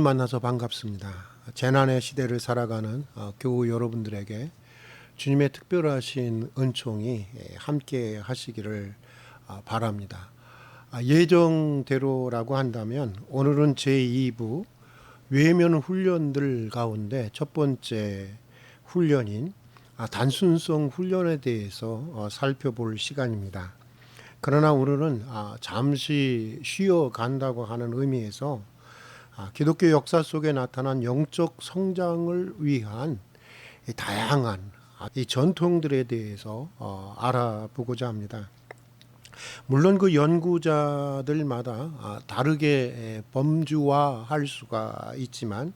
만나서 반갑습니다. 재난의 시대를 살아가는 교우 여러분들에게 주님의 특별하신 은총이 함께 하시기를 바랍니다. 예정대로라고 한다면 오늘은 제2부 외면 훈련들 가운데 첫 번째 훈련인 단순성 훈련에 대해서 살펴볼 시간입니다. 그러나 오늘은 잠시 쉬어 간다고 하는 의미에서 기독교 역사 속에 나타난 영적 성장을 위한 다양한 이 전통들에 대해서 알아보고자 합니다. 물론 그 연구자들마다 다르게 범주화할 수가 있지만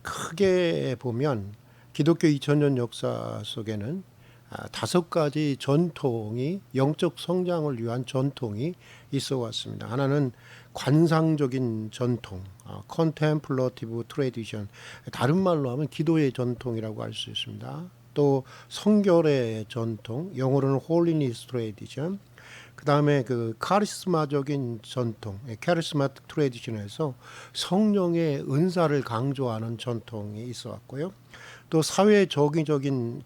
크게 보면 기독교 2000년 역사 속에는 5가지 전통이 영적 성장을 위한 전통이 있어 왔습니다. 하나는 관상적인 전통, contemplative tradition, 다른 말로 하면 기도의 전통이라고 할 수 있습니다. 또 성결의 전통, 영어로는 holiness tradition, 그 다음에 그 카리스마적인 전통, charismatic tradition에서 성령의 은사를 강조하는 전통이 있어 왔고요. 또 사회 정의적인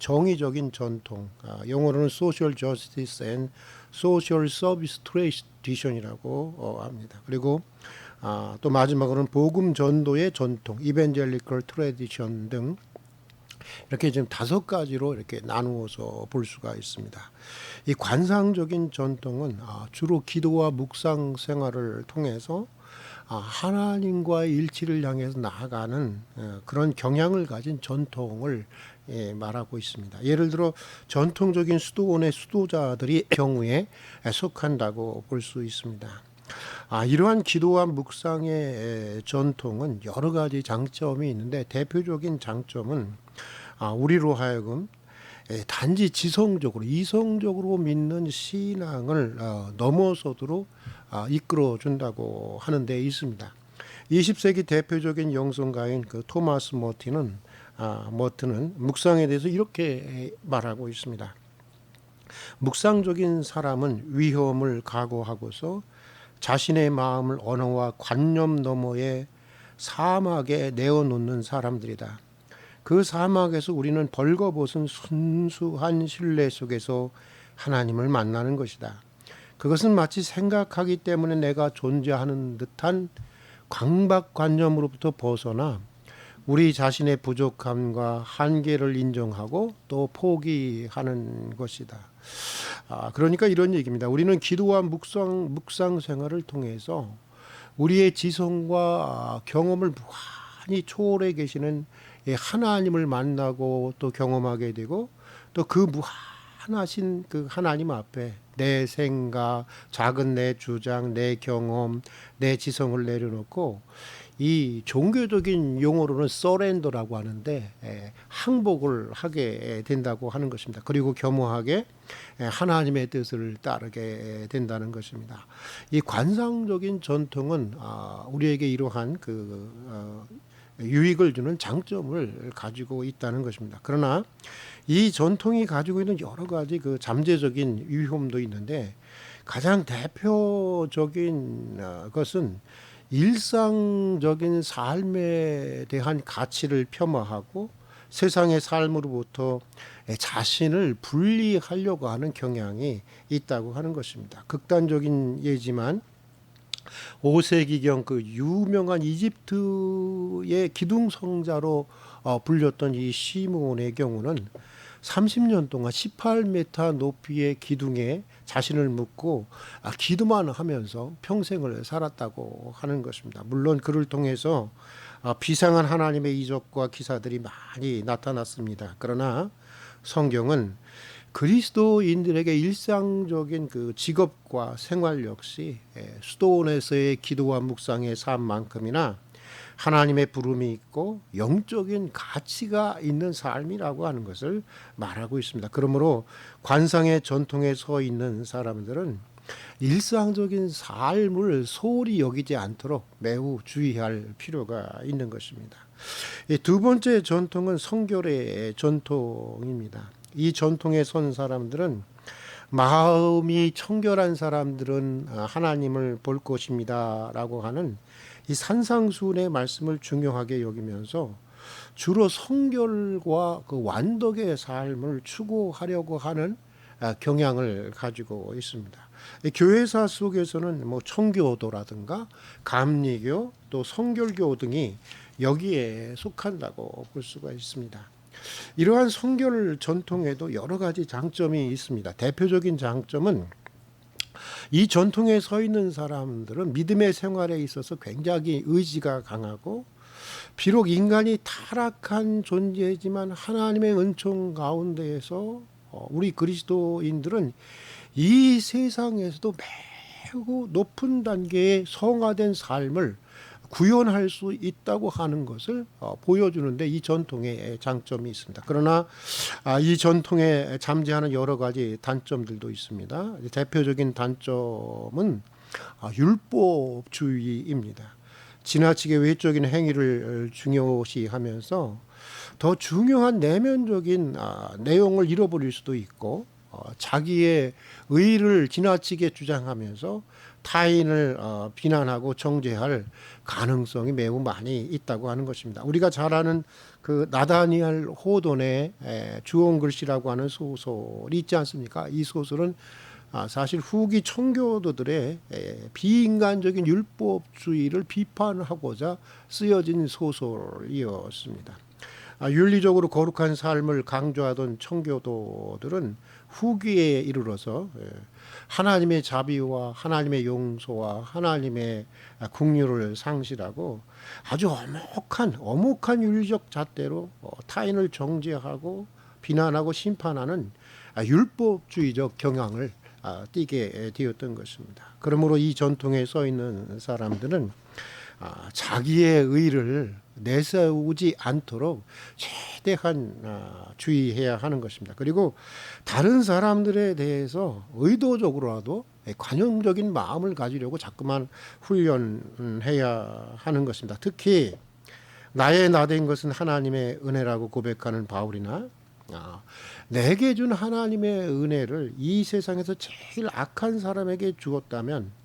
전통, 영어로는 social justice and social service tradition이라고 합니다. 그리고 또 마지막으로는 복음 전도의 전통, evangelical tradition 등 이렇게 지금 5가지로 이렇게 나누어서 볼 수가 있습니다. 이 관상적인 전통은 주로 기도와 묵상 생활을 통해서 하나님과의 일치를 향해서 나아가는 그런 경향을 가진 전통을 말하고 있습니다. 예를 들어 전통적인 수도원의 수도자들이 경우에 속한다고 볼 수 있습니다. 이러한 기도와 묵상의 전통은 여러 가지 장점이 있는데 대표적인 장점은 우리로 하여금 단지 지성적으로 이성적으로 믿는 신앙을 넘어서도록 이끌어 준다고 하는 데 있습니다. 20세기 대표적인 영성가인 그 토마스 머튼은 묵상에 대해서 이렇게 말하고 있습니다. 묵상적인 사람은 위험을 각오하고서 자신의 마음을 언어와 관념 너머의 사막에 내어놓는 사람들이다. 그 사막에서 우리는 벌거벗은 순수한 신뢰 속에서 하나님을 만나는 것이다. 그것은 마치 생각하기 때문에 내가 존재하는 듯한 강박관념으로부터 벗어나 우리 자신의 부족함과 한계를 인정하고 또 포기하는 것이다. 그러니까 이런 얘기입니다. 우리는 기도와 묵상 생활을 통해서 우리의 지성과 경험을 무한히 초월해 계시는 하나님을 만나고 또 경험하게 되고 또 그 무한하신 그 하나님 앞에 내 생각, 작은 내 주장, 내 경험, 내 지성을 내려놓고 이 종교적인 용어로는 서렌더라고 하는데 항복을 하게 된다고 하는 것입니다. 그리고 겸허하게 하나님의 뜻을 따르게 된다는 것입니다. 이 관상적인 전통은 우리에게 이러한 유익을 주는 장점을 가지고 있다는 것입니다. 그러나 이 전통이 가지고 있는 여러 가지 그 잠재적인 위험도 있는데 가장 대표적인 것은 일상적인 삶에 대한 가치를 폄하하고 세상의 삶으로부터 자신을 분리하려고 하는 경향이 있다고 하는 것입니다. 극단적인 예지만 5세기경 그 유명한 이집트의 기둥성자로 불렸던 이 시므온의 경우는 30년 동안 18m 높이의 기둥에 자신을 묻고 기도만 하면서 평생을 살았다고 하는 것입니다. 물론 그를 통해서 비상한 하나님의 이적과 기사들이 많이 나타났습니다. 그러나 성경은 그리스도인들에게 일상적인 그 직업과 생활 역시 수도원에서의 기도와 묵상의 삶만큼이나 하나님의 부름이 있고 영적인 가치가 있는 삶이라고 하는 것을 말하고 있습니다. 그러므로 관상의 전통에 서 있는 사람들은 일상적인 삶을 소홀히 여기지 않도록 매우 주의할 필요가 있는 것입니다. 두 번째 전통은 성결의 전통입니다. 이 전통에 선 사람들은 마음이 청결한 사람들은 하나님을 볼 것입니다 라고 하는 이 산상수훈의 말씀을 중요하게 여기면서 주로 성결과 그 완덕의 삶을 추구하려고 하는 경향을 가지고 있습니다. 교회사 속에서는 뭐 청교도라든가 감리교 또 성결교 등이 여기에 속한다고 볼 수가 있습니다. 이러한 성결 전통에도 여러 가지 장점이 있습니다. 대표적인 장점은 이 전통에 서 있는 사람들은 믿음의 생활에 있어서 굉장히 의지가 강하고, 비록 인간이 타락한 존재지만 하나님의 은총 가운데에서 우리 그리스도인들은 이 세상에서도 매우 높은 단계의 성화된 삶을 구현할 수 있다고 하는 것을 보여주는데 이 전통의 장점이 있습니다. 그러나 이 전통에 잠재하는 여러 가지 단점들도 있습니다. 대표적인 단점은 율법주의입니다. 지나치게 외적인 행위를 중요시하면서 더 중요한 내면적인 내용을 잃어버릴 수도 있고, 자기의 의의를 지나치게 주장하면서 타인을 비난하고 정죄할 가능성이 매우 많이 있다고 하는 것입니다. 우리가 잘 아는 그 나다니엘 호돈의 주홍글씨라고 하는 소설이 있지 않습니까? 이 소설은 사실 후기 청교도들의 비인간적인 율법주의를 비판하고자 쓰여진 소설이었습니다. 윤리적으로 거룩한 삶을 강조하던 청교도들은 후기에 이르러서 하나님의 자비와 하나님의 용서와 하나님의 긍휼을 상실하고 아주 어목한 윤리적 잣대로 타인을 정죄하고 비난하고 심판하는 율법주의적 경향을 띠게 되었던 것입니다. 그러므로 이 전통에 서 있는 사람들은 자기의 의를 내세우지 않도록 최대한 주의해야 하는 것입니다. 그리고 다른 사람들에 대해서 의도적으로라도 관용적인 마음을 가지려고 자꾸만 훈련해야 하는 것입니다. 특히 나의 나된 것은 하나님의 은혜라고 고백하는 바울이나 내게 준 하나님의 은혜를 이 세상에서 제일 악한 사람에게 주었다면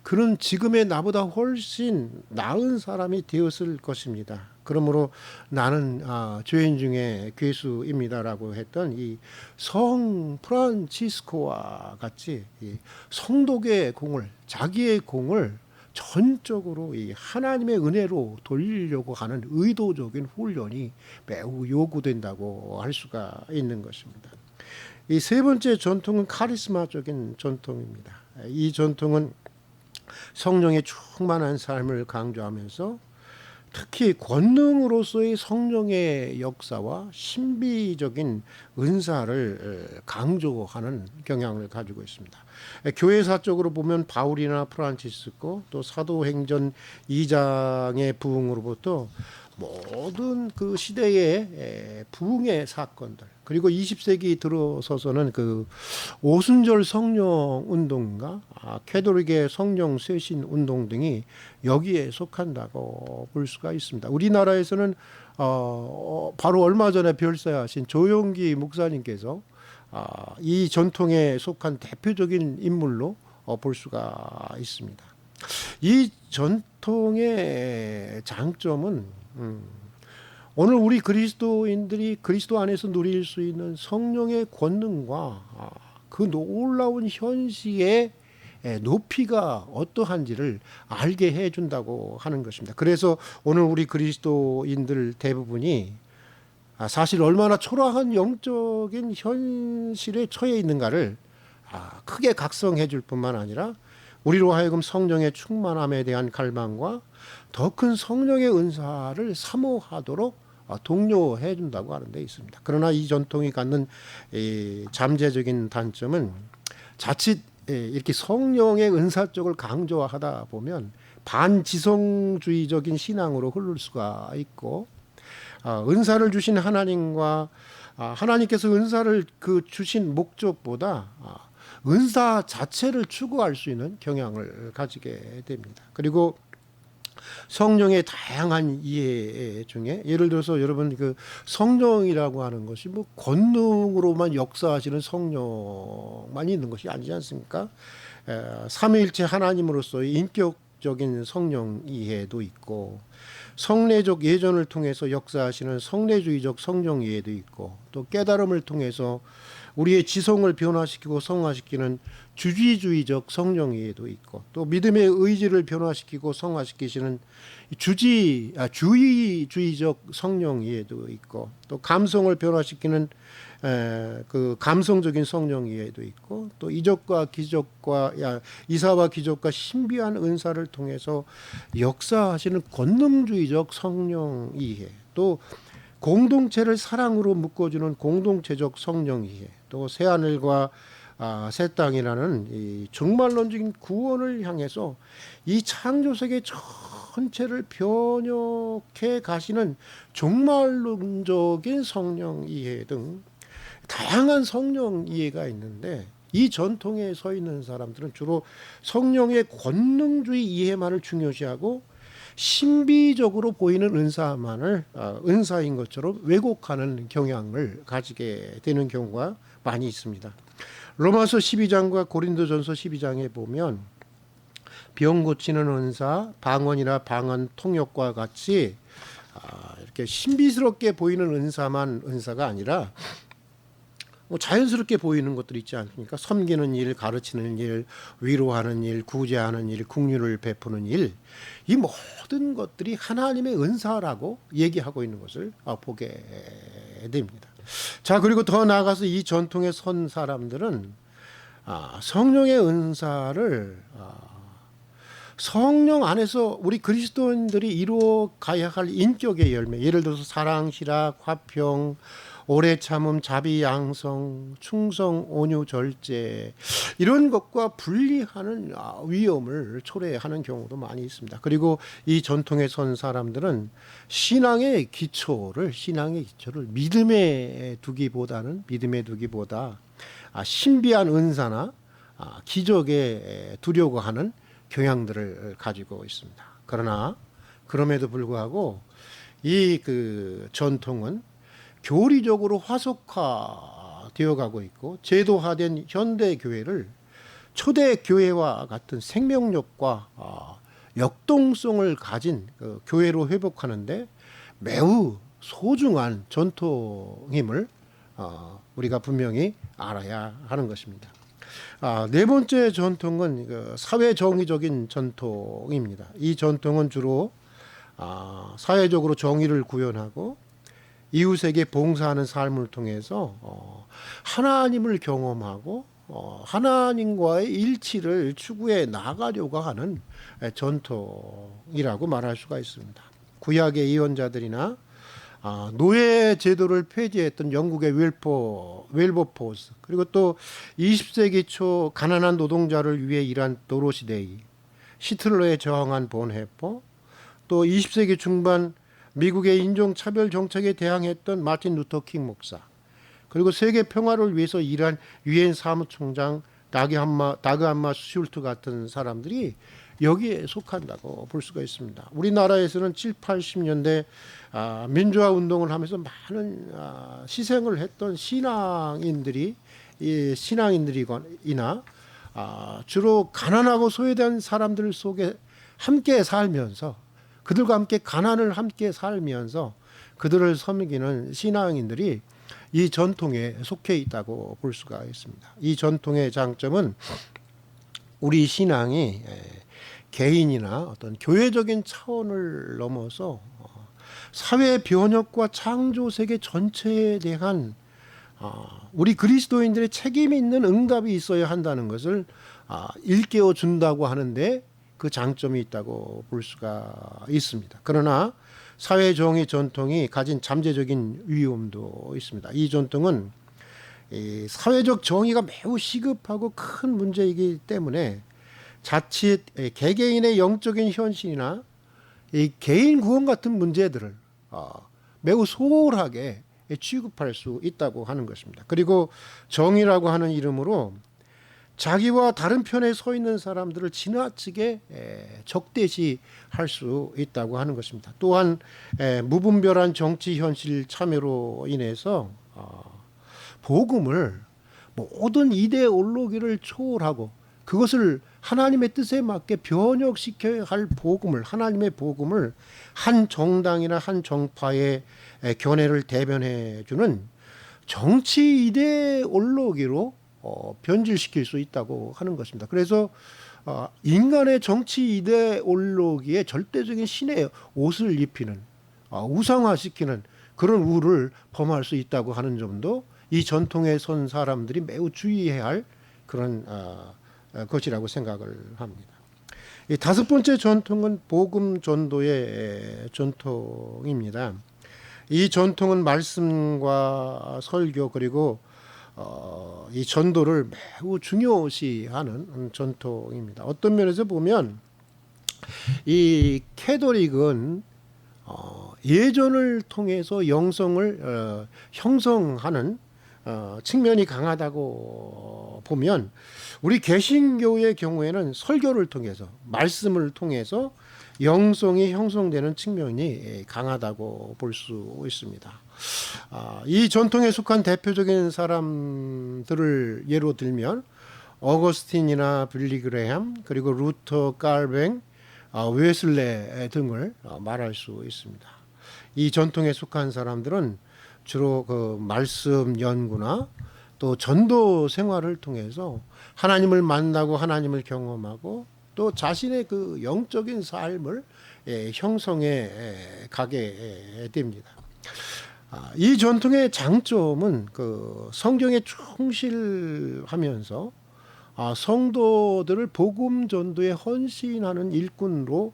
그는 지금의 나보다 훨씬 나은 사람이 되었을 것입니다. 그러므로 나는 죄인 중에 괴수입니다라고 했던 이 성 프란치스코와 같이 이 성독의 공을, 자기의 공을 전적으로 이 하나님의 은혜로 돌리려고 하는 의도적인 훈련이 매우 요구된다고 할 수가 있는 것입니다. 이 세 번째 전통은 카리스마적인 전통입니다. 이 전통은 성령의 충만한 삶을 강조하면서 특히 권능으로서의 성령의 역사와 신비적인 은사를 강조하는 경향을 가지고 있습니다. 교회사적으로 보면 바울이나 프란치스코 또 사도행전 2장의 부흥으로부터 모든 그 시대의 부흥의 사건들, 그리고 20세기 들어서서는 그 오순절 성령 운동과 캐톨릭의 성령 쇄신 운동 등이 여기에 속한다고 볼 수가 있습니다. 우리나라에서는 바로 얼마 전에 별세하신 조용기 목사님께서 이 전통에 속한 대표적인 인물로 볼 수가 있습니다. 이 전통의 장점은 오늘 우리 그리스도인들이 그리스도 안에서 누릴 수 있는 성령의 권능과 그 놀라운 현시의 높이가 어떠한지를 알게 해준다고 하는 것입니다. 그래서 오늘 우리 그리스도인들 대부분이 사실 얼마나 초라한 영적인 현실에 처해 있는가를 크게 각성해 줄 뿐만 아니라 우리로 하여금 성령의 충만함에 대한 갈망과 더 큰 성령의 은사를 사모하도록 독려해 준다고 하는 데 있습니다. 그러나 이 전통이 갖는 잠재적인 단점은 자칫 이렇게 성령의 은사 쪽을 강조하다 보면 반지성주의적인 신앙으로 흐를 수가 있고, 은사를 주신 하나님과 하나님께서 은사를 주신 목적보다 은사 자체를 추구할 수 있는 경향을 가지게 됩니다. 그리고 성령의 다양한 이해 중에 예를 들어서 여러분 그 성령이라고 하는 것이 뭐 권능으로만 역사하시는 성령만 있는 것이 아니지 않습니까? 삼위일체 하나님으로서의 인격 기적적인 성령 이해도 있고, 성례적 예전을 통해서 역사하시는 성례주의적 성령 이해도 있고, 또 깨달음을 통해서 우리의 지성을 변화시키고 성화시키는 주지주의적 성령 이해도 있고, 또 믿음의 의지를 변화시키고 성화시키시는 주의주의적 성령 이해도 있고, 또 감성을 변화시키는 그 감성적인 성령 이해도 있고, 또 이적과 기적과 이사와 기적과 신비한 은사를 통해서 역사하시는 권능주의적 성령 이해, 또 공동체를 사랑으로 묶어주는 공동체적 성령 이해, 또 새하늘과 새 땅이라는 이 종말론적인 구원을 향해서 이 창조세계 전체를 변혁해 가시는 종말론적인 성령 이해 등 다양한 성령 이해가 있는데, 이 전통에 서 있는 사람들은 주로 성령의 권능주의 이해만을 중요시하고 신비적으로 보이는 은사만을 은사인 것처럼 왜곡하는 경향을 가지게 되는 경우가 많이 있습니다. 로마서 12장과 고린도전서 12장에 보면 병 고치는 은사, 방언이나 방언 통역과 같이 이렇게 신비스럽게 보이는 은사만 은사가 아니라 자연스럽게 보이는 것들이 있지 않습니까? 섬기는 일, 가르치는 일, 위로하는 일, 구제하는 일, 긍휼을 베푸는 일, 이 모든 것들이 하나님의 은사라고 얘기하고 있는 것을 보게 됩니다. 자, 그리고 더 나아가서 이 전통에 선 사람들은 성령의 은사를 성령 안에서 우리 그리스도인들이 이루어 가야 할 인격의 열매, 예를 들어서 사랑, 실학, 화평, 오래 참음, 자비, 양성, 충성, 온유, 절제, 이런 것과 분리하는 위험을 초래하는 경우도 많이 있습니다. 그리고 이 전통에 선 사람들은 신앙의 기초를 믿음에 두기보다 신비한 은사나 기적에 두려고 하는 경향들을 가지고 있습니다. 그러나 그럼에도 불구하고 이 전통은 교리적으로 화석화되어 가고 있고, 제도화된 현대 교회를 초대 교회와 같은 생명력과 역동성을 가진 교회로 회복하는데 매우 소중한 전통임을 우리가 분명히 알아야 하는 것입니다. 네 번째 전통은 사회정의적인 전통입니다. 이 전통은 주로 사회적으로 정의를 구현하고 이웃에게 봉사하는 삶을 통해서 하나님을 경험하고 하나님과의 일치를 추구해 나가려고 하는 전통이라고 말할 수가 있습니다. 구약의 예언자들이나 노예 제도를 폐지했던 영국의 웰버포스, 그리고 또 20세기 초 가난한 노동자를 위해 일한 도로시 데이, 히틀러에 저항한 본헤퍼, 또 20세기 중반 미국의 인종차별 정책에 대항했던 마틴 루터 킹 목사, 그리고 세계 평화를 위해서 일한 유엔 사무총장 다그 함마 슐트 같은 사람들이 여기에 속한다고 볼 수가 있습니다. 우리나라에서는 7, 80년대 민주화 운동을 하면서 많은 희생을 했던 신앙인들이나 주로 가난하고 소외된 사람들 속에 함께 살면서, 그들과 함께 가난을 함께 살면서 그들을 섬기는 신앙인들이 이 전통에 속해 있다고 볼 수가 있습니다. 이 전통의 장점은 우리 신앙이 개인이나 어떤 교회적인 차원을 넘어서 사회 변혁과 창조 세계 전체에 대한 우리 그리스도인들의 책임 있는 응답이 있어야 한다는 것을 일깨워 준다고 하는데 그 장점이 있다고 볼 수가 있습니다. 그러나 사회정의 전통이 가진 잠재적인 위험도 있습니다. 이 전통은 사회적 정의가 매우 시급하고 큰 문제이기 때문에 자칫 개개인의 영적인 현실이나 이 개인 구원 같은 문제들을 매우 소홀하게 취급할 수 있다고 하는 것입니다. 그리고 정의라고 하는 이름으로 자기와 다른 편에 서 있는 사람들을 지나치게 적대시할 수 있다고 하는 것입니다. 또한 무분별한 정치 현실 참여로 인해서 복음을 모든 이데올로기를 초월하고 그것을 하나님의 뜻에 맞게 변혁시켜야 할 복음을, 하나님의 복음을 한 정당이나 한 정파의 견해를 대변해 주는 정치 이데올로기로 변질시킬 수 있다고 하는 것입니다. 그래서 인간의 정치 이데올로기에 절대적인 신의 옷을 입히는, 우상화시키는 그런 우를 범할 수 있다고 하는 점도 이 전통에 선 사람들이 매우 주의해야 할 그런 것이라고 생각을 합니다. 이 다섯 번째 전통은 복음 전도의 전통입니다. 이 전통은 말씀과 설교 그리고 이 전도를 매우 중요시하는 전통입니다. 어떤 면에서 보면 이 캐톨릭은 예전을 통해서 영성을 형성하는 측면이 강하다고 보면, 우리 개신교의 경우에는 설교를 통해서, 말씀을 통해서 영성이 형성되는 측면이 강하다고 볼 수 있습니다. 이 전통에 속한 대표적인 사람들을 예로 들면 어거스틴이나 빌리 그레함, 그리고 루터, 깔뱅, 웨슬레 등을 말할 수 있습니다. 이 전통에 속한 사람들은 주로 그 말씀 연구나 또 전도 생활을 통해서 하나님을 만나고 하나님을 경험하고 또 자신의 그 영적인 삶을 형성해 가게 됩니다. 이 전통의 장점은 그 성경에 충실하면서 성도들을 복음 전도에 헌신하는 일꾼으로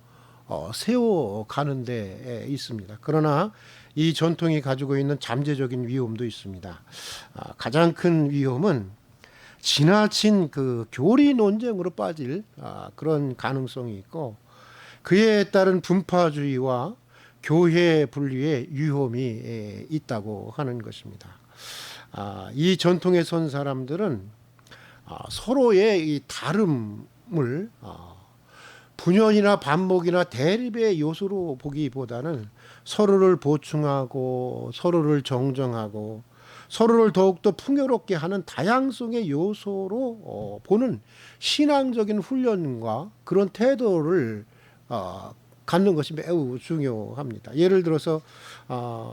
세워가는 데 있습니다. 그러나 이 전통이 가지고 있는 잠재적인 위험도 있습니다. 가장 큰 위험은 지나친 그 교리 논쟁으로 빠질 그런 가능성이 있고, 그에 따른 분파주의와 교회 분리의 위험이 있다고 하는 것입니다. 이 전통에 선 사람들은 서로의 이 다름을 분열이나 반목이나 대립의 요소로 보기보다는 서로를 보충하고 서로를 정정하고 서로를 더욱더 풍요롭게 하는 다양성의 요소로 보는 신앙적인 훈련과 그런 태도를 갖는 것이 매우 중요합니다. 예를 들어서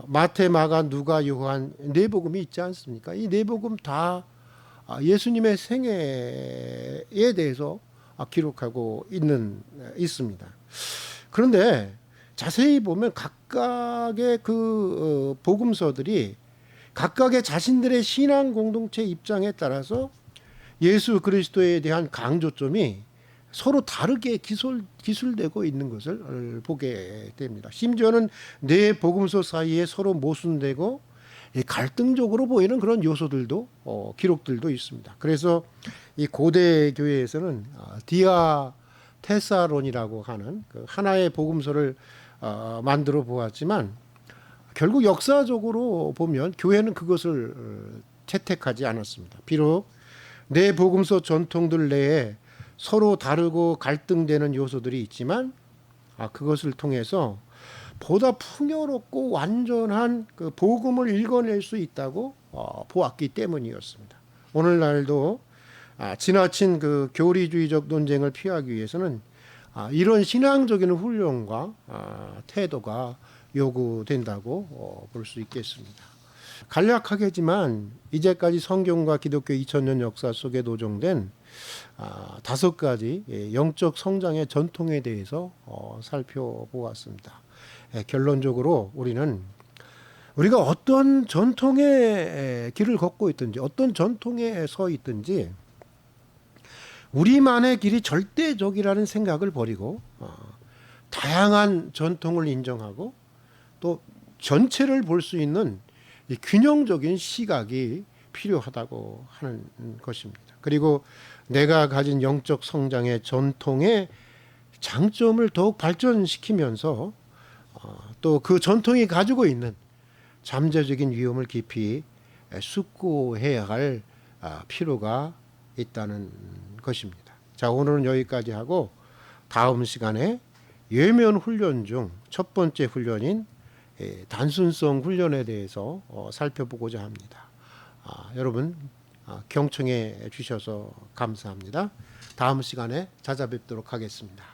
마태, 마가, 누가, 요한 네 복음이 있지 않습니까? 이 네 복음 다 예수님의 생애에 대해서 기록하고 있습니다. 그런데 자세히 보면 각각의 그 복음서들이 각각의 자신들의 신앙 공동체 입장에 따라서 예수 그리스도에 대한 강조점이 서로 다르게 기술되고 있는 것을 보게 됩니다. 심지어는 네 복음서 사이에 서로 모순되고 갈등적으로 보이는 그런 요소들도 기록들도 있습니다. 그래서 이 고대 교회에서는 디아테사론이라고 하는 그 하나의 복음서를 만들어 보았지만, 결국 역사적으로 보면 교회는 그것을 채택하지 않았습니다. 비록 네 복음서 전통들 내에 서로 다르고 갈등되는 요소들이 있지만 그것을 통해서 보다 풍요롭고 완전한 그 복음을 읽어낼 수 있다고 보았기 때문이었습니다. 오늘날도 지나친 그 교리주의적 논쟁을 피하기 위해서는 이런 신앙적인 훈련과 태도가 요구된다고 볼 수 있겠습니다. 간략하겠지만 이제까지 성경과 기독교 2000년 역사 속에 노정된 5가지 영적 성장의 전통에 대해서 살펴보았습니다. 결론적으로 우리가 어떤 전통의 길을 걷고 있든지 어떤 전통에 서 있든지 우리만의 길이 절대적이라는 생각을 버리고 다양한 전통을 인정하고 또 전체를 볼 수 있는 균형적인 시각이 필요하다고 하는 것입니다. 그리고 내가 가진 영적 성장의 전통의 장점을 더욱 발전시키면서 또 그 전통이 가지고 있는 잠재적인 위험을 깊이 숙고해야 할 필요가 있다는 것입니다. 자, 오늘은 여기까지 하고 다음 시간에 예면 훈련 중 첫 번째 훈련인 단순성 훈련에 대해서 살펴보고자 합니다. 여러분 경청해 주셔서 감사합니다. 다음 시간에 찾아뵙도록 하겠습니다.